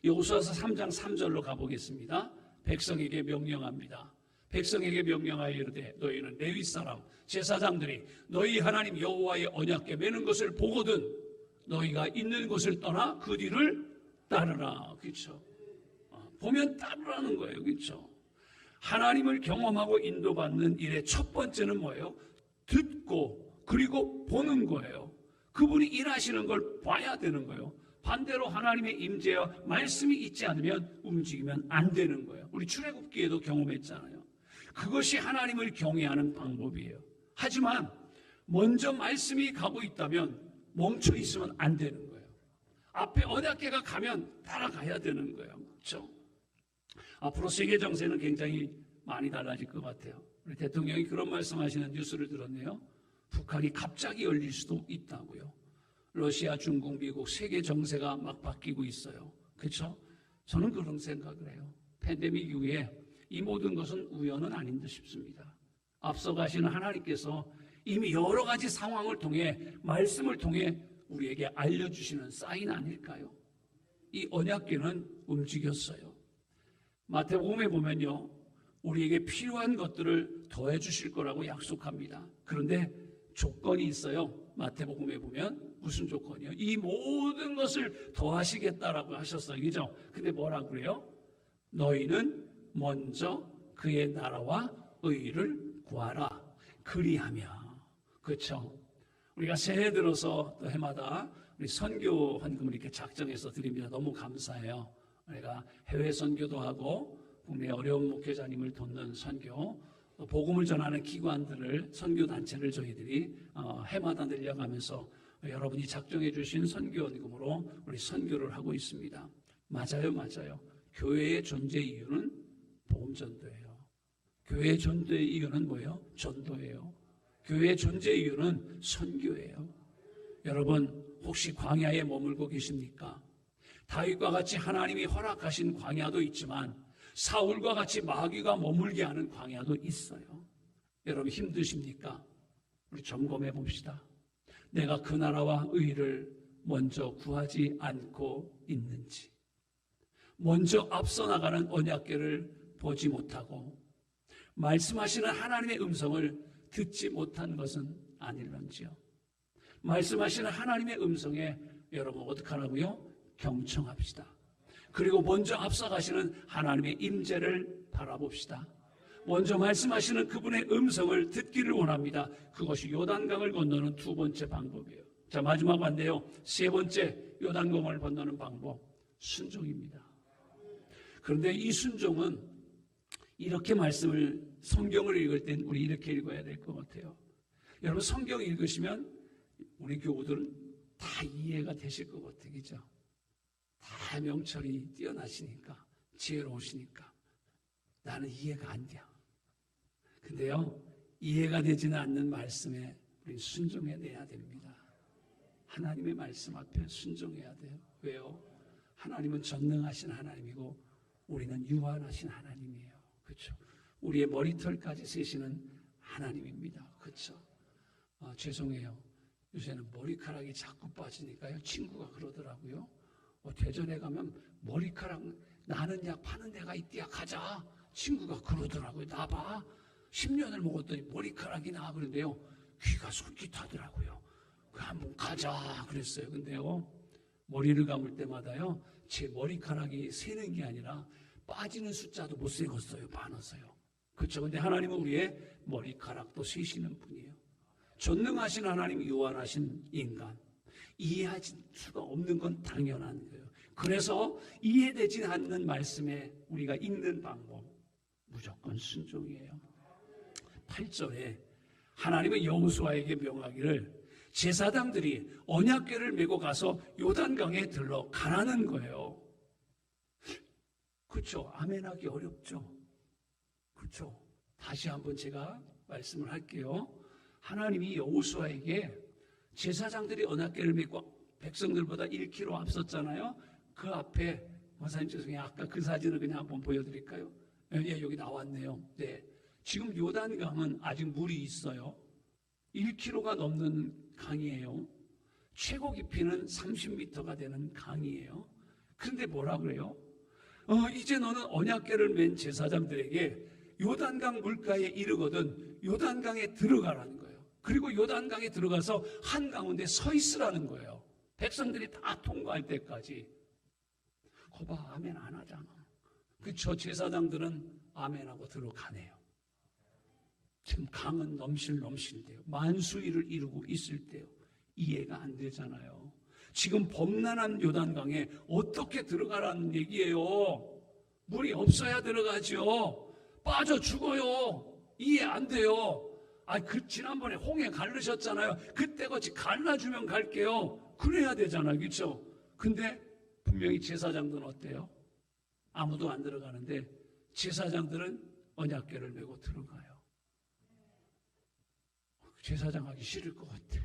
여호수아서 3장 3절로 가보겠습니다. 백성에게 명령합니다. 백성에게 명령하여 이르되 너희는 레위 사람 제사장들이 너희 하나님 여호와의 언약궤 매는 것을 보거든 너희가 있는 곳을 떠나 그 뒤를 따르라. 그렇죠? 보면 따르라는 거예요. 그렇죠? 하나님을 경험하고 인도받는 일의 첫 번째는 뭐예요? 듣고 그리고 보는 거예요. 그분이 일하시는 걸 봐야 되는 거예요. 반대로 하나님의 임재와 말씀이 있지 않으면 움직이면 안 되는 거예요. 우리 출애굽기에도 경험했잖아요. 그것이 하나님을 경외하는 방법이에요. 하지만 먼저 말씀이 가고 있다면 멈춰 있으면 안 되는 거예요. 앞에 언약궤가 가면 따라가야 되는 거예요. 그렇죠? 앞으로 세계 정세는 굉장히 많이 달라질 것 같아요. 우리 대통령이 그런 말씀하시는 뉴스를 들었네요. 북한이 갑자기 열릴 수도 있다고요. 러시아, 중국, 미국 세계 정세가 막 바뀌고 있어요. 그렇죠? 저는 그런 생각을 해요. 팬데믹 이후에 이 모든 것은 우연은 아닌 듯 싶습니다. 앞서 가시는 하나님께서 이미 여러 가지 상황을 통해 말씀을 통해 우리에게 알려주시는 사인 아닐까요? 이 언약궤는 움직였어요. 마태복음에 보면요, 우리에게 필요한 것들을 더해 주실 거라고 약속합니다. 그런데 조건이 있어요. 마태복음에 보면 무슨 조건이요? 이 모든 것을 더하시겠다라고 하셨어요. 그죠? 근데 뭐라고 그래요? 너희는 먼저 그의 나라와 의를 구하라. 그리하며. 그렇죠? 우리가 새해 들어서 또 해마다 우리 선교 헌금을 이렇게 작정해서 드립니다. 너무 감사해요. 우리가 해외 선교도 하고 국내 어려운 목회자님을 돕는 선교, 복음을 전하는 기관들을, 선교 단체를 저희들이 해마다 늘려가면서 여러분이 작정해 주신 선교 헌금으로 우리 선교를 하고 있습니다. 맞아요. 교회의 존재 이유는 복음 전도예요. 교회의 존재 이유는 뭐예요? 전도예요. 교회의 존재 이유는 선교예요. 여러분 혹시 광야에 머물고 계십니까? 다윗과 같이 하나님이 허락하신 광야도 있지만 사울과 같이 마귀가 머물게 하는 광야도 있어요. 여러분 힘드십니까? 우리 점검해 봅시다. 내가 그 나라와 의를 먼저 구하지 않고 있는지, 먼저 앞서 나가는 언약궤를 보지 못하고 말씀하시는 하나님의 음성을 듣지 못한 것은 아닐런지요. 말씀하시는 하나님의 음성에 여러분 어떡하라고요? 경청합시다. 그리고 먼저 앞서가시는 하나님의 임재를 바라봅시다. 먼저 말씀하시는 그분의 음성을 듣기를 원합니다. 그것이 요단강을 건너는 두 번째 방법이에요. 자, 마지막 반대요. 세 번째 요단강을 건너는 방법, 순종입니다. 그런데 이 순종은 이렇게 성경을 읽을 땐 우리 이렇게 읽어야 될 것 같아요. 여러분 성경 읽으시면 우리 교우들은 다 이해가 되실 것 같아요. 그죠? 다 명철이 뛰어나시니까, 지혜로우시니까 나는 이해가 안 돼. 근데요, 이해가 되지는 않는 말씀에 우리 순종해내야 됩니다. 하나님의 말씀 앞에 순종해야 돼요. 왜요? 하나님은 전능하신 하나님이고 우리는 유한하신 하나님이에요. 그렇죠? 우리의 머리털까지 세시는 하나님입니다. 그렇죠? 죄송해요. 요새는 머리카락이 자꾸 빠지니까요. 친구가 그러더라고요. 대전에 가면 머리카락 나는 약 파는 데가 있대야 가자. 친구가 그러더라고요. 나봐. 10년을 먹었더니 머리카락이 나. 그런데요. 귀가 솔깃하더라고요. 한번 가자 그랬어요. 근데요. 머리를 감을 때마다요. 제 머리카락이 새는 게 아니라 빠지는 숫자도 못 세겠어요. 많아서요. 그렇죠. 근데 하나님은 우리의 머리카락도 세시는 분이에요. 전능하신 하나님, 유한하신 인간. 이해할 수가 없는 건 당연한 거예요. 그래서 이해되지 않는 말씀에 우리가 읽는 방법, 무조건 순종이에요. 8절에 하나님은 여호수아에게 명하기를 제사장들이 언약궤를 메고 가서 요단강에 들러가라는 거예요. 그렇죠? 아멘하기 어렵죠? 그렇죠? 다시 한번 제가 말씀을 할게요. 하나님이 여호수아에게 제사장들이 언약궤를 메고 백성들보다 1km 앞섰잖아요. 그 앞에, 목사님 죄송해요. 아까 그 사진을 그냥 한번 보여드릴까요? 예, 여기 나왔네요. 네. 지금 요단강은 아직 물이 있어요. 1km가 넘는 강이에요. 최고 깊이는 30m가 되는 강이에요. 그런데 뭐라 그래요? 이제 너는 언약궤를 맨 제사장들에게 요단강 물가에 이르거든 요단강에 들어가라는 거예요. 그리고 요단강에 들어가서 한가운데 서 있으라는 거예요. 백성들이 다 통과할 때까지. 거봐, 아멘 안 하잖아. 그쵸? 제사장들은 아멘하고 들어가네요. 지금 강은 넘실넘실돼요. 만수일을 이루고 있을 때요. 이해가 안 되잖아요. 지금 범람한 요단강에 어떻게 들어가라는 얘기예요. 물이 없어야 들어가죠. 빠져 죽어요. 이해 안 돼요. 지난번에 홍해 갈르셨잖아요. 그때같이 갈라주면 갈게요. 그래야 되잖아요. 그렇죠? 근데 분명히 제사장들은 어때요? 아무도 안 들어가는데 제사장들은 언약궤를 메고 들어가요. 제사장 하기 싫을 것 같아.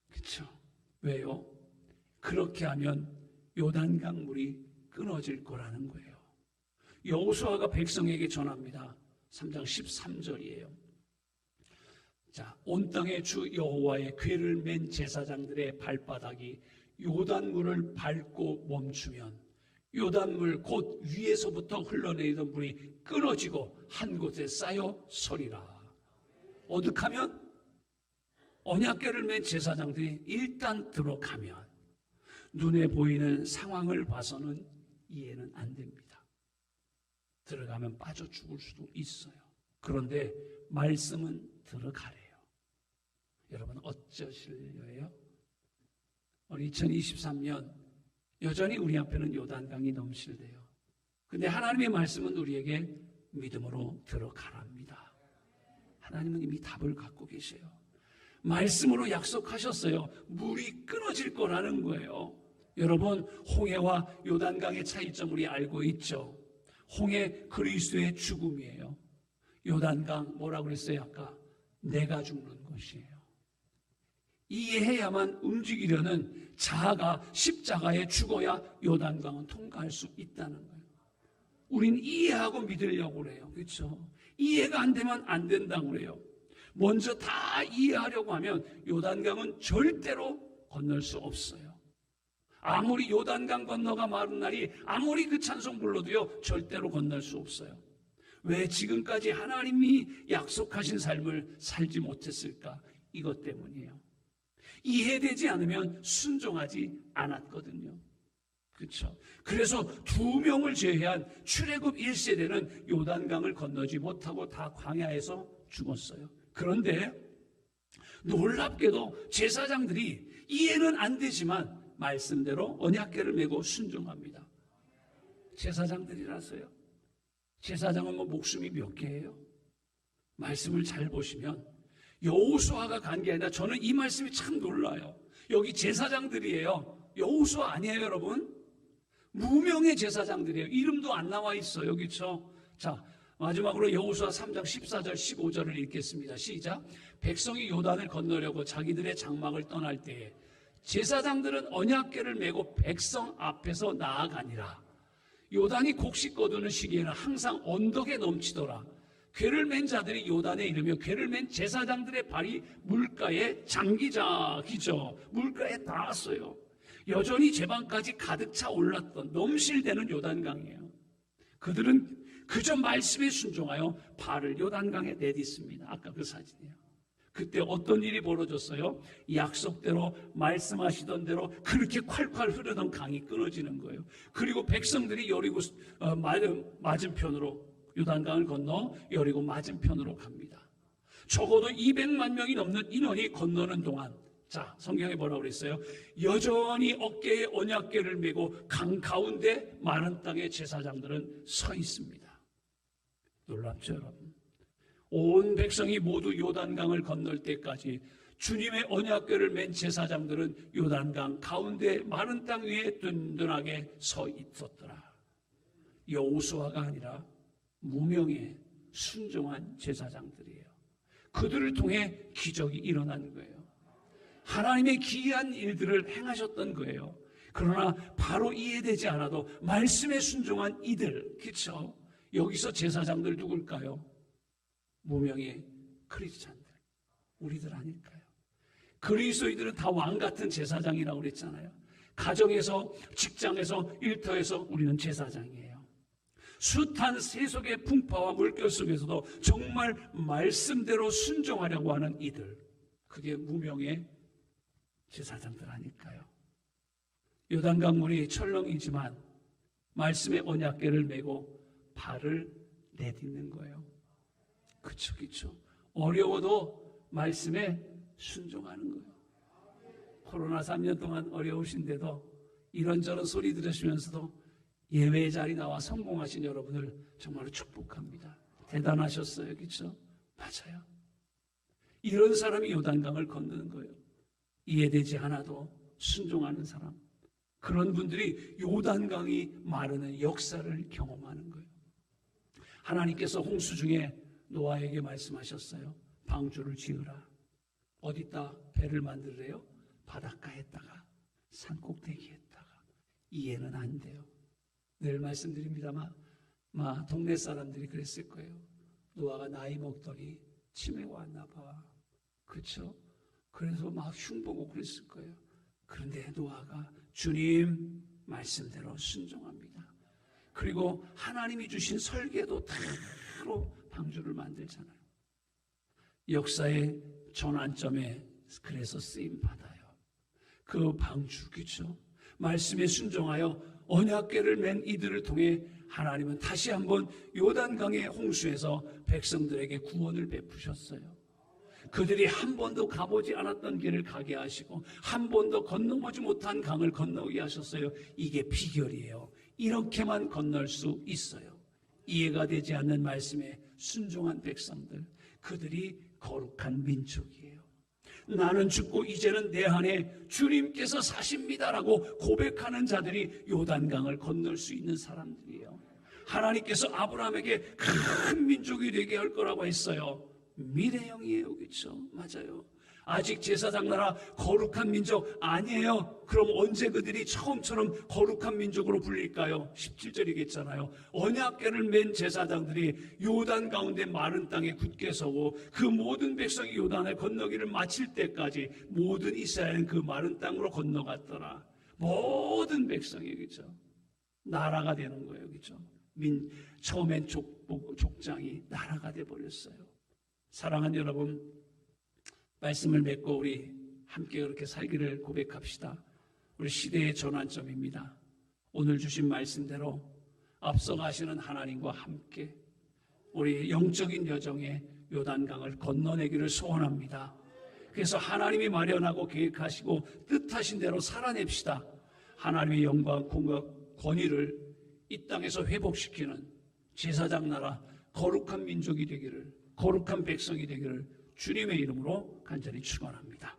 그렇죠? 왜요? 그렇게 하면 요단강 물이 끊어질 거라는 거예요. 여호수아가 백성에게 전합니다. 3장 13절이에요. 자, 온 땅의 주 여호와의 궤를 맨 제사장들의 발바닥이 요단물을 밟고 멈추면 요단물 곧 위에서부터 흘러내리던 물이 끊어지고 한 곳에 쌓여 서리라. 어득하면 언약궤를 맨 제사장들이 일단 들어가면 눈에 보이는 상황을 봐서는 이해는 안 됩니다. 들어가면 빠져 죽을 수도 있어요. 그런데 말씀은 들어가래요. 여러분 어쩌실래요? 우리 2023년 여전히 우리 앞에는 요단강이 넘실대요. 근데 하나님의 말씀은 우리에게 믿음으로 들어가랍니다. 하나님은 이미 답을 갖고 계세요. 말씀으로 약속하셨어요. 물이 끊어질 거라는 거예요. 여러분, 홍해와 요단강의 차이점 우리 알고 있죠? 홍해 그리스도의 죽음이에요. 요단강 뭐라고 그랬어요? 아까 내가 죽는 것이에요. 이해해야만 움직이려는 자아가 십자가에 죽어야 요단강은 통과할 수 있다는 거예요. 우린 이해하고 믿으려고 그래요. 그렇죠? 이해가 안 되면 안 된다고 그래요. 먼저 다 이해하려고 하면 요단강은 절대로 건널 수 없어요. 아무리 요단강 건너가 마른 날이 아무리 그 찬송 불러도요 절대로 건널 수 없어요. 왜 지금까지 하나님이 약속하신 삶을 살지 못했을까? 이것 때문이에요. 이해되지 않으면 순종하지 않았거든요. 그렇죠? 그래서 2명을 제외한 출애굽 1세대는 요단강을 건너지 못하고 다 광야에서 죽었어요. 그런데 놀랍게도 제사장들이 이해는 안 되지만 말씀대로 언약궤를 메고 순종합니다. 제사장들이라서요. 제사장은 뭐 목숨이 몇 개예요? 말씀을 잘 보시면 여호수아가 간 게 아니라 저는 이 말씀이 참 놀라요. 여기 제사장들이에요. 여호수아 아니에요, 여러분? 무명의 제사장들이에요. 이름도 안 나와 있어요. 그렇죠? 자, 마지막으로 여호수아 3장 14절 15절을 읽겠습니다. 시작. 백성이 요단을 건너려고 자기들의 장막을 떠날 때에 제사장들은 언약궤를 메고 백성 앞에서 나아가니라. 요단이 곡식 거두는 시기에는 항상 언덕에 넘치더라. 궤를 맨 자들이 요단에 이르며 궤를 맨 제사장들의 발이 물가에 잠기자기죠. 물가에 닿았어요. 여전히 제방까지 가득 차 올랐던 넘실대는 요단강이에요. 그들은 그저 말씀에 순종하여 발을 요단강에 내딛습니다. 아까 그 사진이에요. 그때 어떤 일이 벌어졌어요? 약속대로 말씀하시던 대로 그렇게 콸콸 흐르던 강이 끊어지는 거예요. 그리고 백성들이 여리고 맞은편으로 요단강을 건너 여리고 맞은편으로 갑니다. 적어도 200만 명이 넘는 인원이 건너는 동안 자, 성경에 뭐라고 그랬어요? 여전히 어깨에 언약궤를 메고 강 가운데 마른 땅의 제사장들은 서 있습니다. 놀랍죠, 여러분? 온 백성이 모두 요단강을 건널 때까지 주님의 언약궤를 맨 제사장들은 요단강 가운데 마른 땅 위에 든든하게 서 있었더라. 여호수아가 아니라 무명의 순종한 제사장들이에요. 그들을 통해 기적이 일어난 거예요. 하나님의 기이한 일들을 행하셨던 거예요. 그러나 바로 이해되지 않아도 말씀에 순종한 이들, 그렇죠? 여기서 제사장들 누굴까요? 무명의 크리스찬들, 우리들 아닐까요? 그리스도인들은 다 왕 같은 제사장이라고 그랬잖아요. 가정에서, 직장에서, 일터에서 우리는 제사장이에요. 숱한 세속의 풍파와 물결 속에서도 정말 말씀대로 순종하려고 하는 이들, 그게 무명의 제사장들 아닐까요? 요단강 물이 철렁이지만 말씀의 언약궤를 메고 발을 내딛는 거예요. 그쵸, 그쵸. 어려워도 말씀에 순종하는 거예요. 코로나 3년 동안 어려우신데도 이런저런 소리 들으시면서도 예배의 자리 나와 성공하신 여러분을 정말로 축복합니다. 대단하셨어요. 그쵸? 맞아요. 이런 사람이 요단강을 건너는 거예요. 이해되지 않아도 순종하는 사람. 그런 분들이 요단강이 마르는 역사를 경험하는 거예요. 하나님께서 홍수 중에 노아에게 말씀하셨어요. 방주를 지으라. 어디다 배를 만들래요? 바닷가에다가 산꼭대기에다가. 이해는 안 돼요. 늘 말씀드립니다만 동네 사람들이 그랬을 거예요. 노아가 나이 먹더니 치매가 왔나 봐. 그렇죠? 그래서 막 흉보고 그랬을 거예요. 그런데 노아가 주님 말씀대로 순종합니다. 그리고 하나님이 주신 설계도 다로 방주를 만들잖아요. 역사의 전환점에 그래서 쓰임 받아요. 그 방주, 그렇죠? 말씀에 순종하여 언약궤를 맨 이들을 통해 하나님은 다시 한번 요단강의 홍수에서 백성들에게 구원을 베푸셨어요. 그들이 한 번도 가보지 않았던 길을 가게 하시고 한 번도 건너보지 못한 강을 건너게 하셨어요. 이게 비결이에요. 이렇게만 건널 수 있어요. 이해가 되지 않는 말씀에 순종한 백성들, 그들이 거룩한 민족이에요. 나는 죽고 이제는 내 안에 주님께서 사십니다라고 고백하는 자들이 요단강을 건널 수 있는 사람들이에요. 하나님께서 아브라함에게 큰 민족이 되게 할 거라고 했어요. 미래형이에요. 그렇죠? 맞아요. 아직 제사장 나라 거룩한 민족 아니에요. 그럼 언제 그들이 처음처럼 거룩한 민족으로 불릴까요? 17절이겠잖아요. 언약궤를 맨 제사장들이 요단 가운데 마른 땅에 굳게 서고 그 모든 백성이 요단을 건너기를 마칠 때까지 모든 이스라엘은 그 마른 땅으로 건너갔더라. 모든 백성이, 그렇죠? 나라가 되는 거예요. 그렇죠? 처음엔 족장이 나라가 돼버렸어요. 사랑하는 여러분, 말씀을 맺고 우리 함께 그렇게 살기를 고백합시다. 우리 시대의 전환점입니다. 오늘 주신 말씀대로 앞서가시는 하나님과 함께 우리 영적인 여정에 요단강을 건너내기를 소원합니다. 그래서 하나님이 마련하고 계획하시고 뜻하신 대로 살아냅시다. 하나님의 영광, 공각, 권위를 이 땅에서 회복시키는 제사장 나라 거룩한 민족이 되기를, 거룩한 백성이 되기를 주님의 이름으로 간절히 축원합니다.